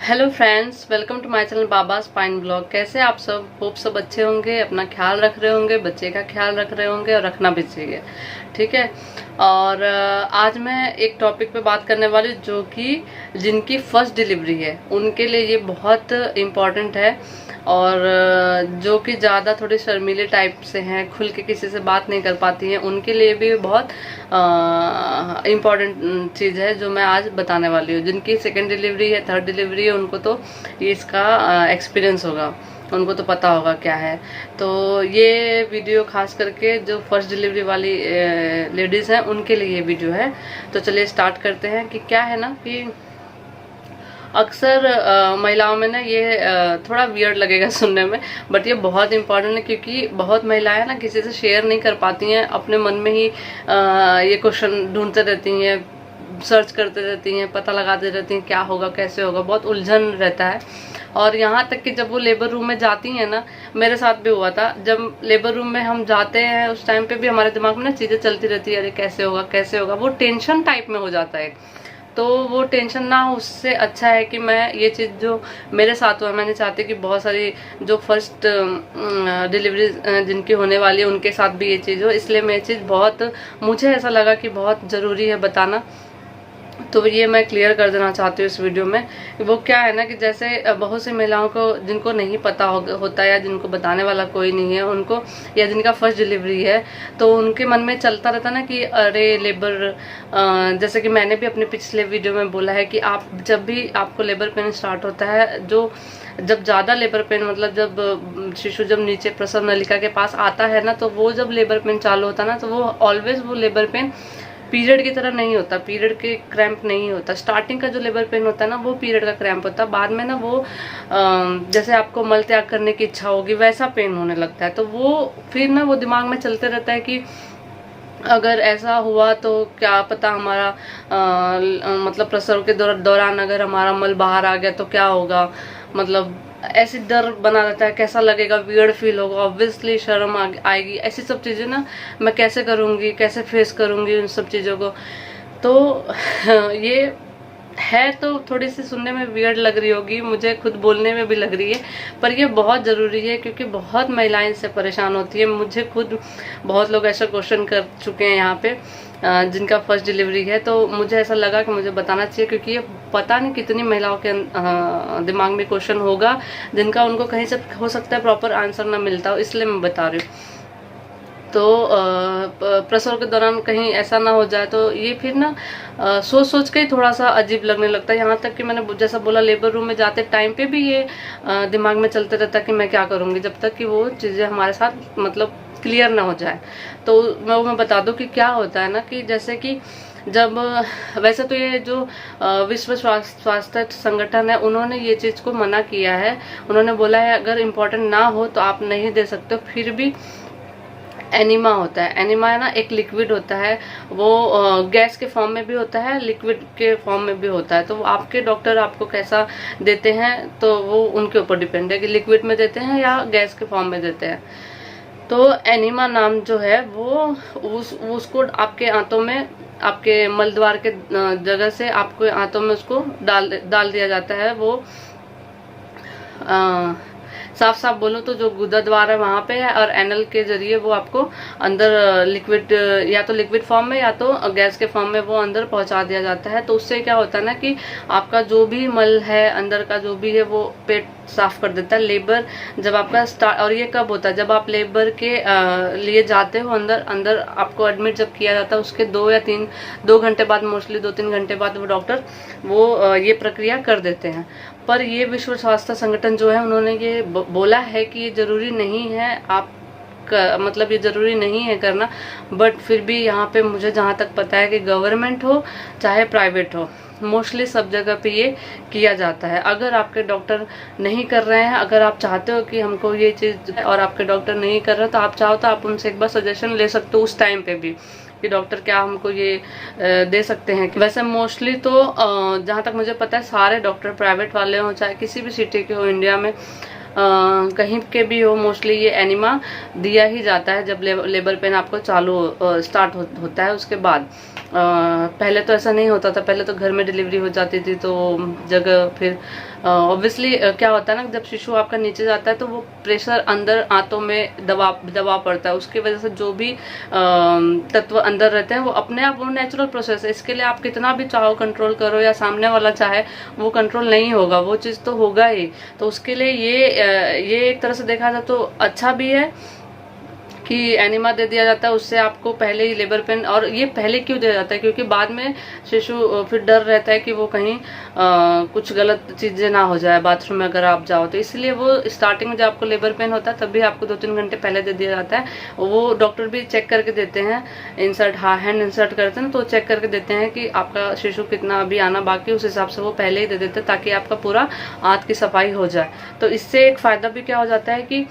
Hello friends, welcome to my channel Baba spine blog. कैसे आप सब? होप सब अच्छे होंगे, अपना ख्याल रख रहे होंगे, बच्चे का ख्याल रख रहे होंगे और रखना भी चाहिए। ठीक है। और आज मैं एक टॉपिक पे बात करने वाली जो कि जिनकी फर्स्ट डिलीवरी है उनके लिए ये बहुत इम्पोर्टेंट है। और जो कि ज़्यादा थोड़ी शर्मीले टाइप से हैं, खुल के किसी से बात नहीं कर पाती हैं, उनके लिए भी बहुत इम्पॉर्टेंट चीज़ है जो मैं आज बताने वाली हूँ। जिनकी सेकेंड डिलीवरी है, थर्ड डिलीवरी है, उनको तो ये इसका एक्सपीरियंस होगा, उनको तो पता होगा क्या है। तो ये वीडियो खास करके जो फर्स्ट डिलीवरी वाली लेडीज़ हैं उनके लिए ये वीडियो है। तो चलिए स्टार्ट करते हैं। कि क्या है ना कि अक्सर महिलाओं में ना ये थोड़ा वियर्ड लगेगा सुनने में, बट ये बहुत इम्पोर्टेंट है क्योंकि बहुत महिलाएं ना किसी से शेयर नहीं कर पाती हैं, अपने मन में ही ये क्वेश्चन ढूंढते रहती हैं, सर्च करते रहती हैं, पता लगाते रहती हैं क्या होगा कैसे होगा, बहुत उलझन रहता है। और यहाँ तक कि जब वो लेबर रूम में जाती हैं ना, मेरे साथ भी हुआ था, जब लेबर रूम में हम जाते हैं उस टाइम पे भी हमारे दिमाग में ना चीज़ें चलती रहती है, अरे कैसे होगा कैसे होगा, वो टेंशन टाइप में हो जाता है। तो वो टेंशन ना हो, उससे अच्छा है कि मैं ये चीज़ जो मेरे साथ हुआ, मैंने चाहती कि बहुत सारी जो फर्स्ट डिलीवरी जिनकी होने वाली है उनके साथ भी ये चीज़ हो, इसलिए मैं ये चीज़ बहुत, मुझे ऐसा लगा कि बहुत ज़रूरी है बताना। तो ये मैं क्लियर कर देना चाहती हूँ इस वीडियो में। वो क्या है ना कि जैसे बहुत सी महिलाओं को जिनको नहीं पता होता या जिनको बताने वाला कोई नहीं है उनको, या जिनका फर्स्ट डिलीवरी है, तो उनके मन में चलता रहता ना कि अरे लेबर, जैसे कि मैंने भी अपने पिछले वीडियो में बोला है कि आप जब भी आपको लेबर पेन स्टार्ट होता है, जो जब ज़्यादा लेबर पेन मतलब जब शिशु जब नीचे प्रसव नलिका के पास आता है ना, तो वो जब लेबर पेन चालू होता है ना, तो वो ऑलवेज वो लेबर पेन पीरियड की तरह नहीं होता, पीरियड के क्रैम्प नहीं होता। स्टार्टिंग का जो लेबर पेन होता है ना वो पीरियड का क्रैम्प होता है, बाद में ना वो जैसे आपको मल त्याग करने की इच्छा होगी वैसा पेन होने लगता है। तो वो फिर ना वो दिमाग में चलते रहता है कि अगर ऐसा हुआ तो क्या पता हमारा मतलब प्रसव के दौरान अगर हमारा मल बाहर आ गया तो क्या होगा, मतलब ऐसी डर बना रहता है, कैसा लगेगा, वियर्ड फील होगा, ऑब्वियसली शर्म आएगी, ऐसी सब चीज़ें ना मैं कैसे करूँगी, कैसे फेस करूँगी उन सब चीज़ों को। तो ये है तो थोड़ी सी सुनने में वियर्ड लग रही होगी, मुझे खुद बोलने में भी लग रही है, पर ये बहुत ज़रूरी है क्योंकि बहुत महिलाएं इससे परेशान होती है। मुझे खुद बहुत लोग ऐसा क्वेश्चन कर चुके हैं यहाँ पे जिनका फर्स्ट डिलीवरी है, तो मुझे ऐसा लगा कि मुझे बताना चाहिए क्योंकि ये पता नहीं कितनी महिलाओं के दिमाग में क्वेश्चन होगा जिनका उनको कहीं से हो सकता है प्रॉपर आंसर ना मिलता हो, इसलिए मैं बता रही हूँ। तो प्रसव के दौरान कहीं ऐसा ना हो जाए, तो ये फिर ना सोच सोच के ही थोड़ा सा अजीब लगने लगता है। यहाँ तक कि मैंने जैसा बोला, लेबर रूम में जाते टाइम पे भी ये दिमाग में चलते रहता है कि मैं क्या करूँगी, जब तक कि वो चीज़ें हमारे साथ मतलब क्लियर ना हो जाए। तो मैं बता दूँ कि क्या होता है ना कि जैसे कि जब वैसे तो ये जो विश्व स्वास्थ्य संगठन है उन्होंने ये चीज़ को मना किया है, उन्होंने बोला है अगर इम्पोर्टेंट ना हो तो आप नहीं दे सकते हो। फिर भी एनिमा होता है, एनिमा है ना एक लिक्विड होता है, वो गैस के फॉर्म में भी होता है, लिक्विड के फॉर्म में भी होता है। तो आपके डॉक्टर आपको कैसा देते हैं तो वो उनके ऊपर डिपेंड है कि लिक्विड में देते हैं या गैस के फॉर्म में देते हैं। तो एनिमा नाम जो है वो उसको आपके आंतों में, आपके मलद्वार के जगह से आपके आंतों में उसको डाल दिया जाता है। वो साफ साफ बोलो तो जो गुदा द्वार है वहां पे है, और एनल के जरिए वो आपको अंदर लिक्विड, या तो लिक्विड फॉर्म में या तो गैस के फॉर्म में वो अंदर पहुंचा दिया जाता है। तो उससे क्या होता है ना कि आपका जो भी मल है अंदर का जो भी है वो पेट साफ कर देता है। लेबर जब आपका स्टार्ट, और ये कब होता है जब आप लेबर के लिए जाते हो, अंदर आपको एडमिट जब किया जाता है उसके 2 घंटे बाद, मोस्टली 2-3 घंटे बाद वो डॉक्टर वो ये प्रक्रिया कर देते हैं। पर ये विश्व स्वास्थ्य संगठन जो है उन्होंने ये बोला है कि ये जरूरी नहीं है, आप मतलब ये जरूरी नहीं है करना। बट फिर भी यहाँ पे मुझे जहाँ तक पता है कि गवर्नमेंट हो चाहे प्राइवेट हो, मोस्टली सब जगह पे ये किया जाता है। अगर आपके डॉक्टर नहीं कर रहे हैं, अगर आप चाहते हो कि हमको ये चीज़, और आपके डॉक्टर नहीं कर रहे तो आप चाहो तो आप उनसे एक बार सजेशन ले सकते हो उस टाइम पे भी कि डॉक्टर क्या हमको ये दे सकते हैं। वैसे मोस्टली तो जहाँ तक मुझे पता है सारे डॉक्टर, प्राइवेट वाले हो चाहे किसी भी सिटी के हो इंडिया में, कहीं के भी हो, मोस्टली ये एनिमा दिया ही जाता है जब लेबर पेन आपको चालू स्टार्ट होता है उसके बाद। पहले तो ऐसा नहीं होता था, पहले तो घर में डिलीवरी हो जाती थी तो जगह फिर ऑब्वियसली क्या होता है ना, जब शिशु आपका नीचे जाता है तो वो प्रेशर अंदर आंतों में दबाव पड़ता है, उसकी वजह से जो भी तत्व अंदर रहते हैं वो अपने आप, वो नेचुरल प्रोसेस है। इसके लिए आप कितना भी चाहो कंट्रोल करो या सामने वाला चाहे, वो कंट्रोल नहीं होगा, वो चीज़ तो होगा ही। तो उसके लिए ये एक तरह से देखा जाए तो अच्छा भी है कि एनिमा दे दिया जाता है, उससे आपको पहले ही लेबर पेन। और ये पहले क्यों दिया जाता है, क्योंकि बाद में शिशु फिर डर रहता है कि वो कहीं कुछ गलत चीजें ना हो जाए बाथरूम में अगर आप जाओ तो, इसलिए वो स्टार्टिंग में जब आपको लेबर पेन होता है तभी आपको 2-3 घंटे पहले दे दिया जाता है। वो डॉक्टर भी चेक करके देते हैं, इंसर्ट हैंड इंसर्ट करते हैं तो चेक करके देते हैं कि आपका शिशु कितना अभी आना बाकी, उस हिसाब से वो पहले ही दे देते हैं ताकि आपका पूरा आंत की सफाई हो जाए। तो इससे एक फायदा भी क्या हो जाता है कि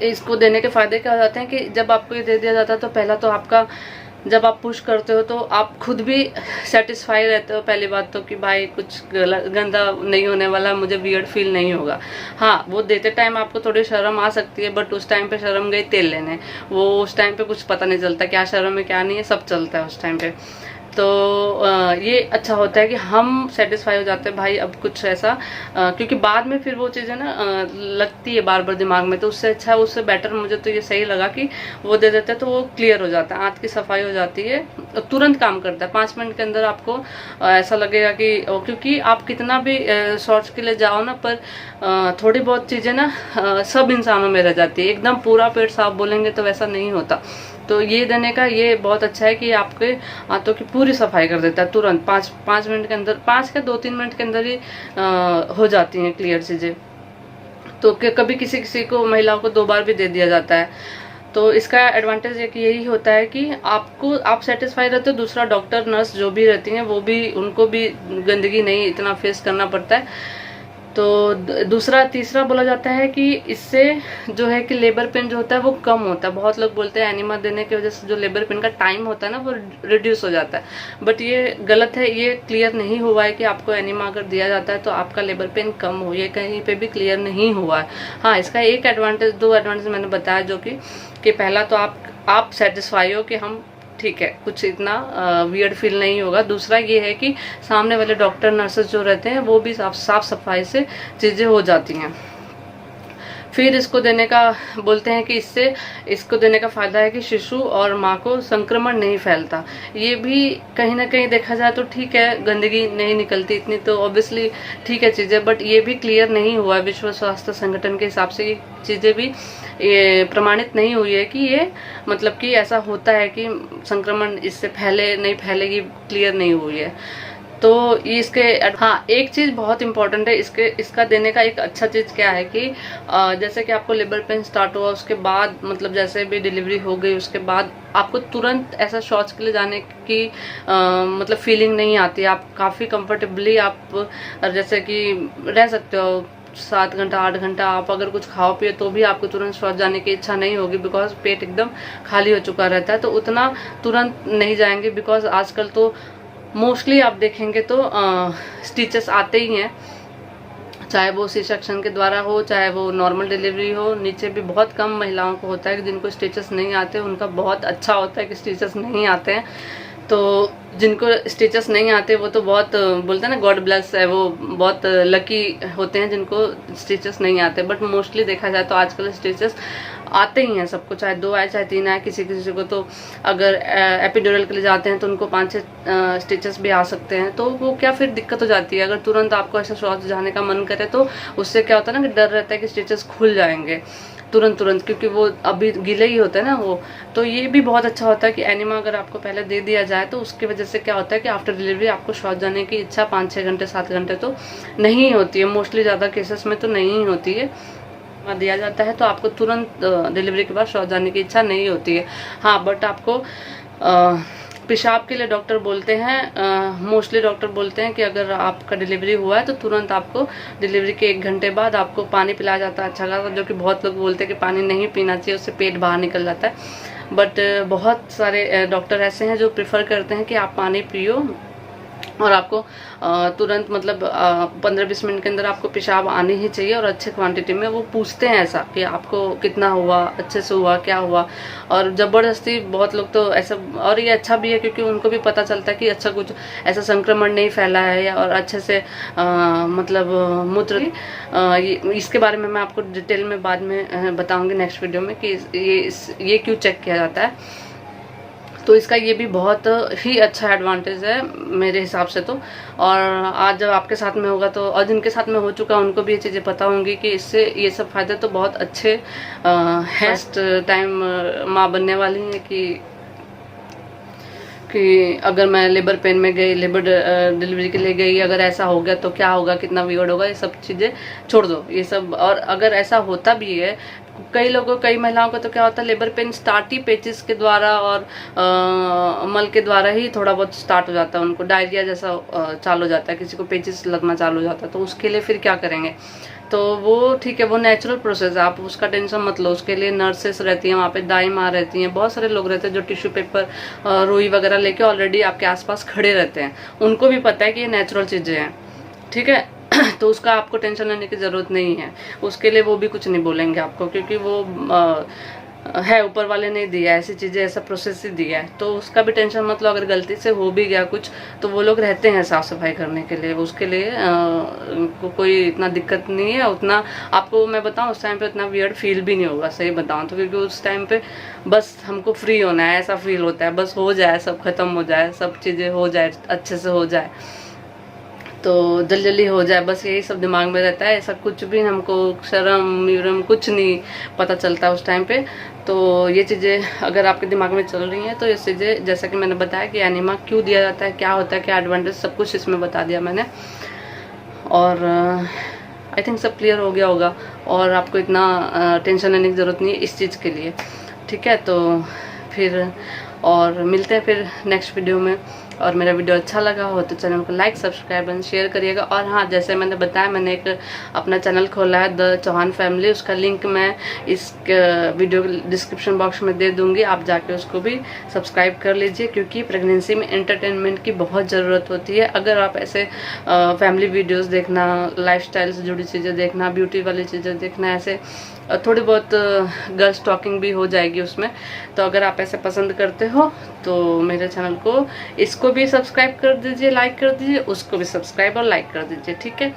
इसको देने के फायदे क्या हो जाते हैं कि जब आपको ये दे दिया जाता है तो पहला तो आपका, जब आप पुश करते हो तो आप खुद भी सेटिस्फाई रहते हो, पहली बात तो कि भाई कुछ गंदा नहीं होने वाला, मुझे वियर्ड फील नहीं होगा। हाँ, वो देते टाइम आपको थोड़ी शर्म आ सकती है, बट उस टाइम पे शर्म गई तेल लेने, वो उस टाइम पे कुछ पता नहीं चलता क्या शर्म है क्या नहीं है, सब चलता है उस टाइम पे। तो ये अच्छा होता है कि हम सेटिस्फाई हो जाते हैं भाई अब कुछ ऐसा, क्योंकि बाद में फिर वो चीज़ें ना लगती है बार बार दिमाग में, तो उससे अच्छा, उससे बेटर मुझे तो ये सही लगा कि वो दे देते हैं तो वो क्लियर हो जाता है, आंत की सफाई हो जाती है, तुरंत काम करता है। 5 मिनट के अंदर आपको ऐसा लगेगा कि, क्योंकि आप कितना भी शॉर्ट्स के लिए जाओ ना, पर थोड़ी बहुत चीज़ें ना सब इंसानों में रह जाती है, एकदम पूरा पेट साफ बोलेंगे तो वैसा नहीं होता। तो ये देने का ये बहुत अच्छा है कि आपके आंतों की पूरी सफाई कर देता है तुरंत, 5 मिनट के अंदर, 5 या 2-3 मिनट के अंदर ही हो जाती हैं क्लियर चीजें। तो कभी किसी किसी को, महिलाओं को 2 बार भी दे दिया जाता है। तो इसका एडवांटेज एक यही होता है कि आप सेटिस्फाई रहते हो, दूसरा डॉक्टर नर्स जो भी रहती हैं वो भी, उनको भी गंदगी नहीं इतना फेस करना पड़ता है। तो दूसरा तीसरा बोला जाता है कि इससे जो है कि लेबर पेन जो होता है वो कम होता है। बहुत लोग बोलते हैं एनिमा देने की वजह से जो लेबर पेन का टाइम होता है ना वो रिड्यूस हो जाता है, बट ये गलत है। ये क्लियर नहीं हुआ है कि आपको एनिमा अगर दिया जाता है तो आपका लेबर पेन कम हो, ये कहीं पे भी क्लियर नहीं हुआ है। हाँ, इसका एक एडवांटेज, 2 एडवांटेज मैंने बताया, जो कि पहला तो आप सेटिस्फाई हो कि हम ठीक है, कुछ इतना वियर्ड फील नहीं होगा। दूसरा ये है कि सामने वाले डॉक्टर नर्सेस जो रहते हैं वो भी साफ सफाई से चीजें हो जाती हैं। फिर इसको देने का बोलते हैं कि इसको देने का फायदा है कि शिशु और माँ को संक्रमण नहीं फैलता। ये भी कहीं ना कहीं देखा जाए तो ठीक है, गंदगी नहीं निकलती इतनी, तो ऑब्वियसली ठीक है चीजें, बट ये भी क्लियर नहीं हुआ है। विश्व स्वास्थ्य संगठन के हिसाब से ये चीजें भी ये प्रमाणित नहीं हुई है कि ये मतलब कि ऐसा होता है कि संक्रमण इससे फैले नहीं फैलेगी, क्लियर नहीं हुई है। तो इसके, हाँ, एक चीज बहुत इंपॉर्टेंट है इसका देने का एक अच्छा चीज क्या है कि जैसे कि आपको लेबर पेन स्टार्ट हुआ उसके बाद, मतलब जैसे भी डिलीवरी हो गई उसके बाद आपको तुरंत ऐसा शौच के लिए जाने की मतलब फीलिंग नहीं आती। आप काफी कंफर्टेबली आप जैसे कि रह सकते हो 7 घंटा 8 घंटा। आप अगर कुछ खाओ पिए तो भी आपको तुरंत शौच जाने की इच्छा नहीं होगी, बिकॉज पेट एकदम खाली हो चुका रहता है। तो उतना तुरंत नहीं जाएंगे, बिकॉज आजकल तो मोस्टली आप देखेंगे तो स्टिचेस आते ही हैं, चाहे वो सी सेक्शन के द्वारा हो चाहे वो नॉर्मल डिलीवरी हो। नीचे भी बहुत कम महिलाओं को होता है कि जिनको स्टिचेस नहीं आते, उनका बहुत अच्छा होता है कि स्टिचेस नहीं आते हैं। तो जिनको स्टिचेस नहीं आते वो तो बहुत बोलते हैं ना, गॉड ब्लेस है, वो बहुत लकी होते हैं जिनको स्टिचेस नहीं आते। बट मोस्टली देखा जाए तो आजकल स्टिचेस आते ही हैं सबको, चाहे 2 आए चाहे 3 आए। किसी किसी को तो अगर एपिड्यूरल के लिए जाते हैं तो उनको 5-6 स्टिचेस भी आ सकते हैं। तो वो क्या फिर दिक्कत हो जाती है। अगर तुरंत आपको ऐसा शौच जाने का मन करे तो उससे क्या होता है ना कि डर रहता है कि स्टिचेस खुल जाएंगे तुरंत, क्योंकि वो अभी गीले ही होते हैं ना वो। तो ये भी बहुत अच्छा होता है कि एनिमा अगर आपको पहले दे दिया जाए तो उसकी वजह से क्या होता है कि आफ्टर डिलीवरी आपको शौच जाने की इच्छा 5-6 घंटे 7 घंटे तो नहीं होती है। मोस्टली ज़्यादा केसेस में तो नहीं होती है। दिया जाता है तो आपको तुरंत डिलीवरी के बाद शौच जाने की इच्छा नहीं होती है। हाँ, बट आपको पेशाब के लिए डॉक्टर बोलते हैं, मोस्टली डॉक्टर बोलते हैं कि अगर आपका डिलीवरी हुआ है तो तुरंत आपको डिलीवरी के 1 घंटे बाद आपको पानी पिलाया जाता है अच्छा खासा, जो कि बहुत लोग बोलते हैं कि पानी नहीं पीना चाहिए, उससे पेट बाहर निकल जाता है। बट बहुत सारे डॉक्टर ऐसे हैं जो प्रेफर करते हैं कि आप पानी पियो और आपको तुरंत मतलब 15-20 मिनट के अंदर आपको पेशाब आने ही चाहिए, और अच्छे क्वांटिटी में। वो पूछते हैं ऐसा कि आपको कितना हुआ, अच्छे से हुआ, क्या हुआ। और ज़बरदस्ती बहुत लोग तो ऐसा, और ये अच्छा भी है क्योंकि उनको भी पता चलता है कि अच्छा कुछ ऐसा संक्रमण नहीं फैला है, और अच्छे से मतलब मूत्र इसके बारे में मैं आपको डिटेल में बाद में बताऊंगी नेक्स्ट वीडियो में कि ये क्यों चेक किया जाता है। तो इसका ये भी बहुत ही अच्छा एडवांटेज है मेरे हिसाब से तो। और आज जब आपके साथ में होगा तो, और जिनके साथ में हो चुका उनको भी ये चीज़ें पता होंगी कि इससे ये सब फायदे तो बहुत अच्छे हैं। टाइम माँ बनने वाली है कि अगर मैं लेबर पेन में गई, लेबर डिलीवरी के लिए गई, अगर ऐसा हो गया तो क्या होगा, कितना वियर्ड होगा, ये सब चीज़ें छोड़ दो ये सब। और अगर ऐसा होता भी है, कई महिलाओं को तो क्या होता है, लेबर पेन स्टार्ट ही पेचिस के द्वारा और मल के द्वारा ही थोड़ा बहुत स्टार्ट हो जाता है। उनको डायरिया जैसा चालू हो जाता है, किसी को पेचिस लगना चालू हो जाता है। तो उसके लिए फिर क्या करेंगे, तो वो ठीक है, वो नेचुरल प्रोसेस है, आप उसका टेंशन मत लो। उसके लिए नर्सेस रहती हैं वहाँ पे, दाई माँ रहती हैं, बहुत सारे लोग रहते हैं जो टिश्यू पेपर, रुई वगैरह लेके ऑलरेडी आपके आसपास खड़े रहते हैं। उनको भी पता है कि ये नेचुरल चीज़ें हैं, ठीक है। तो उसका आपको टेंशन लेने की ज़रूरत नहीं है। उसके लिए वो भी कुछ नहीं बोलेंगे आपको, क्योंकि वो है, ऊपर वाले ने दिया है ऐसी चीज़ें, ऐसा प्रोसेस ही दिया है। तो उसका भी टेंशन मत लो। अगर गलती से हो भी गया कुछ तो वो लोग रहते हैं साफ़ सफाई करने के लिए, उसके लिए कोई इतना दिक्कत नहीं है। उतना आपको मैं बताऊं, उस टाइम पे उतना वियर्ड फील भी नहीं होगा, सही बताऊं तो, क्योंकि उस टाइम पे बस हमको फ्री होना है, ऐसा फील होता है, बस हो जाए, सब खत्म हो जाए, सब चीज़ें हो जाए, अच्छे से हो जाए, तो जल्दी जल्दी हो जाए, बस यही सब दिमाग में रहता है। ऐसा कुछ भी हमको शर्म कुछ नहीं पता चलता उस टाइम पे। तो ये चीज़ें अगर आपके दिमाग में चल रही हैं तो ये चीज़ें, जैसा कि मैंने बताया कि एनीमा क्यों दिया जाता है, क्या होता है, क्या एडवांटेज, सब कुछ इसमें बता दिया मैंने। और आई थिंक सब क्लियर हो गया होगा, और आपको इतना टेंशन लेने की ज़रूरत नहीं है इस चीज़ के लिए, ठीक है। तो फिर और मिलते हैं फिर नेक्स्ट वीडियो में। और मेरा वीडियो अच्छा लगा हो तो चैनल को लाइक, सब्सक्राइब एंड शेयर करिएगा। और हाँ, जैसे मैंने बताया, मैंने एक अपना चैनल खोला है, द चौहान फैमिली। उसका लिंक मैं इस वीडियो डिस्क्रिप्शन बॉक्स में दे दूंगी, आप जाके उसको भी सब्सक्राइब कर लीजिए, क्योंकि प्रेगनेंसी में एंटरटेनमेंट की बहुत ज़रूरत होती है। अगर आप ऐसे फैमिली वीडियोज़ देखना, लाइफस्टाइल से जुड़ी चीज़ें देखना, ब्यूटी वाली चीज़ें देखना, ऐसे थोड़ी बहुत गर्ल्स टॉकिंग भी हो जाएगी उसमें। तो अगर आप ऐसे पसंद करते हो तो मेरे चैनल को, इसको भी सब्सक्राइब कर दीजिए, लाइक कर दीजिए, उसको भी सब्सक्राइब और लाइक कर दीजिए, ठीक है।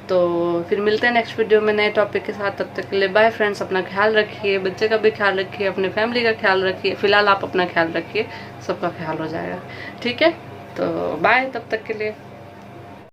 तो फिर मिलते हैं नेक्स्ट वीडियो में नए टॉपिक के साथ। तब तक के लिए बाय फ्रेंड्स, अपना ख्याल रखिए, बच्चे का भी ख्याल रखिए, अपने फैमिली का ख्याल रखिए। फिलहाल आप अपना ख्याल रखिए, सबका ख्याल हो जाएगा, ठीक है। तो बाय तब तक के लिए।